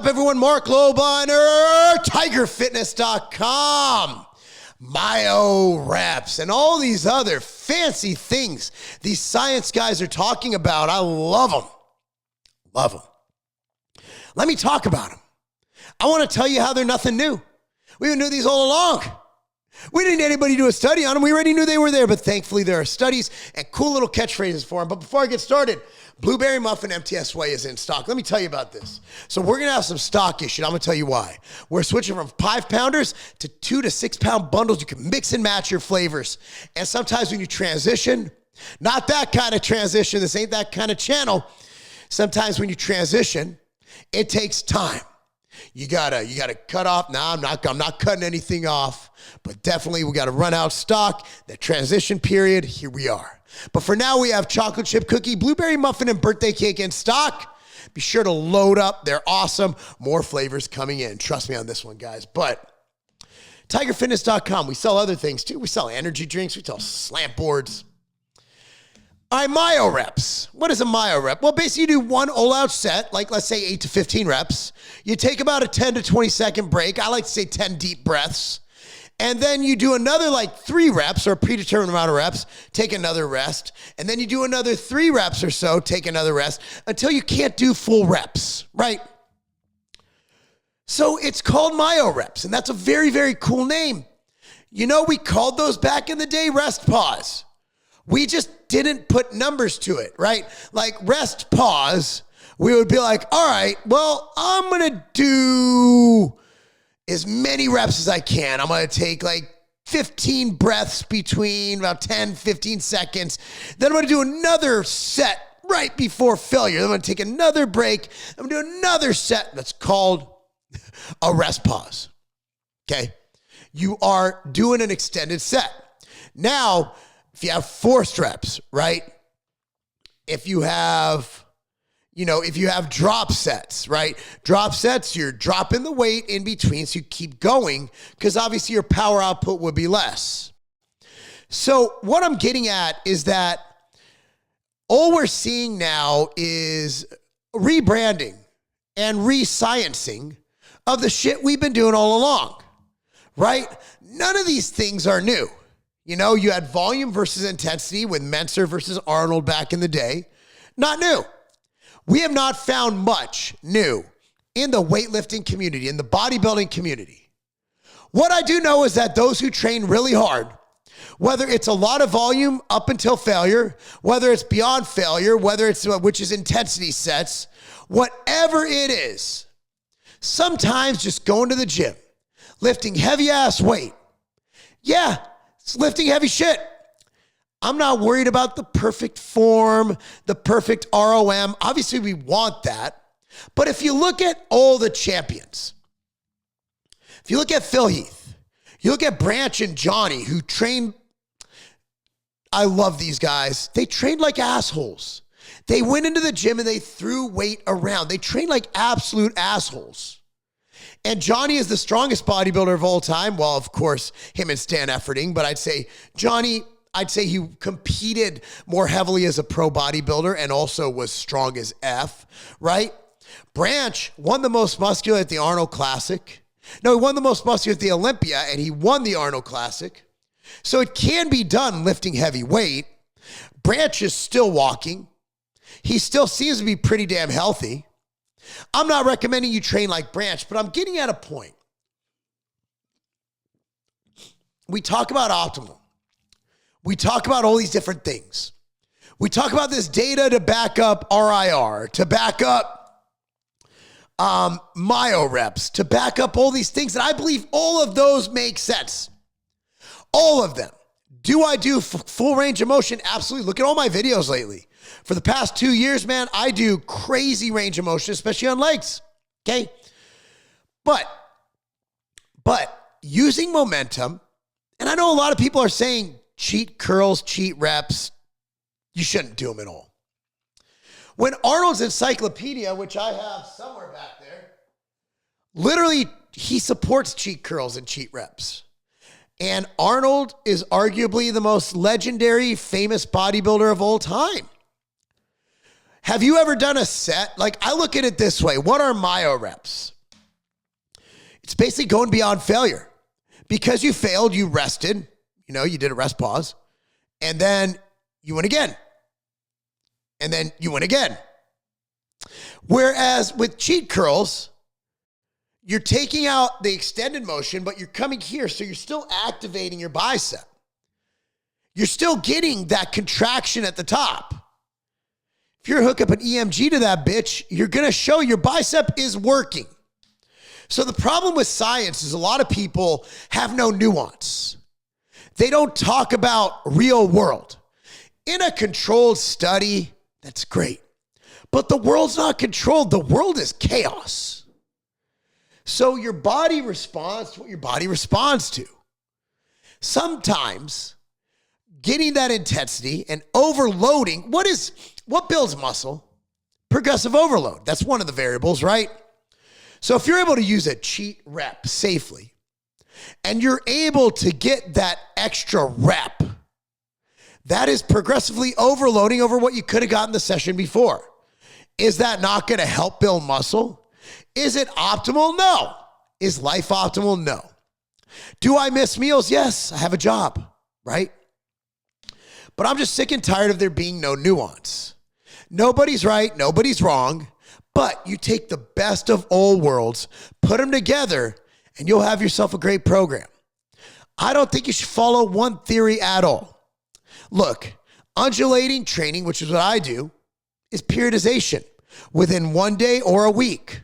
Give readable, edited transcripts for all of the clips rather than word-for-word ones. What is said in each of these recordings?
up, everyone? Marc Lobliner, tigerfitness.com, MyoReps, and all these other fancy things these science guys are talking about. I love them. Love them. Let me talk about them. I want to tell you how they're nothing new. We knew these all along. We didn't need anybody to do a study on them. We already knew they were there, but thankfully there are studies and cool little catchphrases for them. But before I get started, Blueberry Muffin MTS Whey is in stock. Let me tell you about this. So we're going to have some stock issues. I'm going to tell you why. We're switching from 5-pounders to 2 to 6 pound bundles. You can mix and match your flavors. And sometimes when you transition, not that kind of transition, this ain't that kind of channel. Sometimes when you transition, it takes time. You gotta cut off. Now I'm not cutting anything off, but definitely we got to run out stock. The transition period, here we are. But for now, we have chocolate chip cookie, blueberry muffin, and birthday cake in stock. Be sure to load up. They're awesome. More flavors coming in. Trust me on this one, guys. But tigerfitness.com, we sell other things too. We sell energy drinks. We sell slant boards. All right, MyoReps. What is a MyoRep? Well, basically you do one all-out set, like let's say 8 to 15 reps. You take about a 10 to 20 second break. I like to say 10 deep breaths. And then you do another like 3 reps or a predetermined amount of reps, take another rest. And then you do another 3 reps or so, take another rest until you can't do full reps, right? So it's called MyoReps, and that's a very, very cool name. You know, we called those back in the day rest pause. We just didn't put numbers to it, right? Like rest pause, we would be like, all right, well, I'm going to do as many reps as I can. I'm going to take like 15 breaths between about 10, 15 seconds. Then I'm going to do another set right before failure. Then I'm going to take another break. I'm going to do another set that's called a rest pause. Okay? You are doing an extended set. Now, if you have forced reps, right? If you have drop sets, right? Drop sets, you're dropping the weight in between so you keep going because obviously your power output would be less. So what I'm getting at is that all we're seeing now is rebranding and re-sciencing of the shit we've been doing all along, right? None of these things are new. You know, you had volume versus intensity with Menser versus Arnold back in the day. Not new. We have not found much new in the weightlifting community, in the bodybuilding community. What I do know is that those who train really hard, whether it's a lot of volume up until failure, whether it's beyond failure, whether it's which is intensity sets, whatever it is, sometimes just going to the gym, lifting heavy ass weight. Yeah, it's lifting heavy shit. I'm not worried about the perfect form, the perfect ROM. Obviously, we want that. But if you look at all the champions, if you look at Phil Heath, you look at Branch and Johnny, who train, I love these guys. They trained like assholes. They went into the gym and they threw weight around. They trained like absolute assholes. And Johnny is the strongest bodybuilder of all time. Well, of course, him and Stan Efferding, but I'd say he competed more heavily as a pro bodybuilder and also was strong as F, right? Branch won the most muscular at the Arnold Classic. No, he won the most muscular at the Olympia, and he won the Arnold Classic. So it can be done lifting heavy weight. Branch is still walking. He still seems to be pretty damn healthy. I'm not recommending you train like Branch, but I'm getting at a point. We talk about optimal. We talk about all these different things. We talk about this data to back up RIR, to back up MyoReps, to back up all these things. And I believe all of those make sense. All of them. Do I do full range of motion? Absolutely. Look at all my videos lately. For the past 2 years, man, I do crazy range of motion, especially on legs, okay? But using momentum, and I know a lot of people are saying cheat curls, cheat reps, you shouldn't do them at all. When Arnold's encyclopedia, which I have somewhere back there, literally he supports cheat curls and cheat reps. And Arnold is arguably the most legendary, famous bodybuilder of all time. Have you ever done a set? Like, I look at it this way. What are MyoReps, It's basically going beyond failure. Because you failed, you rested. You did a rest pause. And then you went again. And then you went again. Whereas with cheat curls, you're taking out the extended motion, but you're coming here. So you're still activating your bicep. You're still getting that contraction at the top. If you're hook up an EMG to that bitch, you're going to show your bicep is working. So the problem with science is a lot of people have no nuance. They don't talk about real world. In a controlled study, that's great. But the world's not controlled. The world is chaos. So your body responds to what your body responds to. Sometimes getting that intensity and overloading, what builds muscle? Progressive overload. That's one of the variables, right? So if you're able to use a cheat rep safely, and you're able to get that extra rep, that is progressively overloading over what you could have gotten the session before. Is that not going to help build muscle? Is it optimal? No. Is life optimal? No. Do I miss meals? Yes, I have a job, right? But I'm just sick and tired of there being no nuance. Nobody's right, nobody's wrong, but you take the best of all worlds, put them together, and you'll have yourself a great program. I don't think you should follow one theory at all. Look, undulating training, which is what I do, is periodization within 1 day or a week.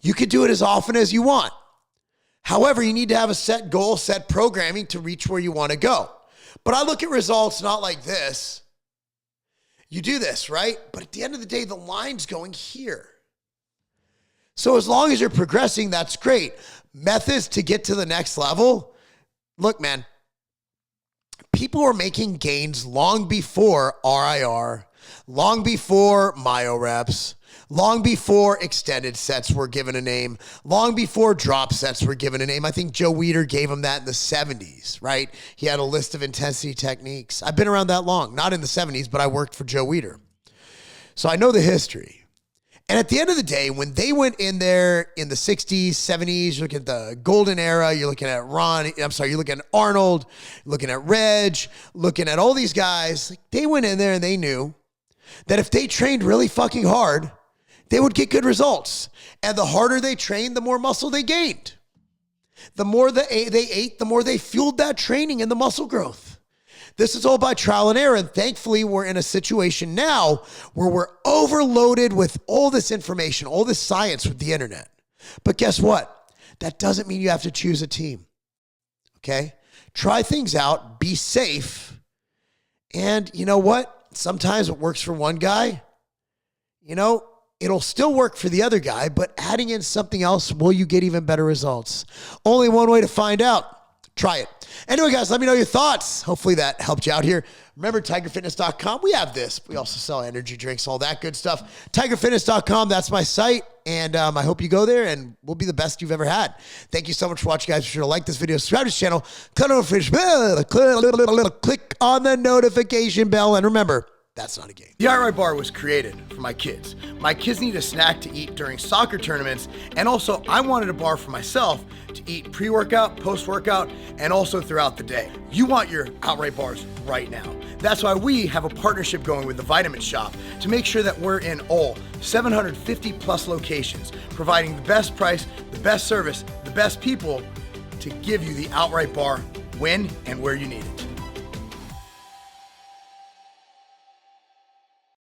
You can do it as often as you want. However, you need to have a set goal, set programming to reach where you want to go. But I look at results not like this. You do this, right? But at the end of the day, the line's going here. So as long as you're progressing, that's great. Methods to get to the next level. Look, man, people were making gains long before RIR, long before MyoReps, long before extended sets were given a name, long before drop sets were given a name. I think Joe Weider gave him that in the 70s, right? He had a list of intensity techniques. I've been around that long, not in the 70s, but I worked for Joe Weider. So I know the history. And at the end of the day, when they went in there in the 60s, 70s, you look at the golden era, you're looking at you're looking at Arnold, looking at Reg, looking at all these guys, they went in there and they knew that if they trained really fucking hard, they would get good results. And the harder they trained, the more muscle they gained. The more they ate, the more they fueled that training and the muscle growth. This is all by trial and error. And thankfully, we're in a situation now where we're overloaded with all this information, all this science with the internet. But guess what? That doesn't mean you have to choose a team. Okay? Try things out, be safe. And you know what? Sometimes what works for one guy, it'll still work for the other guy, but adding in something else, will you get even better results? Only one way to find out. Try it. Anyway, guys, let me know your thoughts. Hopefully that helped you out here. Remember, tigerfitness.com. We have this. We also sell energy drinks, all that good stuff. Tigerfitness.com. That's my site. And I hope you go there and we'll be the best you've ever had. Thank you so much for watching, guys. Be sure to like this video, subscribe to this channel, click on the notification bell. And remember, that's not a game. The outright bar was created for my kids. My kids need a snack to eat during soccer tournaments. And also, I wanted a bar for myself to eat pre-workout, post-workout, and also throughout the day. You want your outright bars right now. That's why we have a partnership going with the Vitamin Shop to make sure that we're in all 750 plus locations, providing the best price, the best service, the best people to give you the outright bar when and where you need it.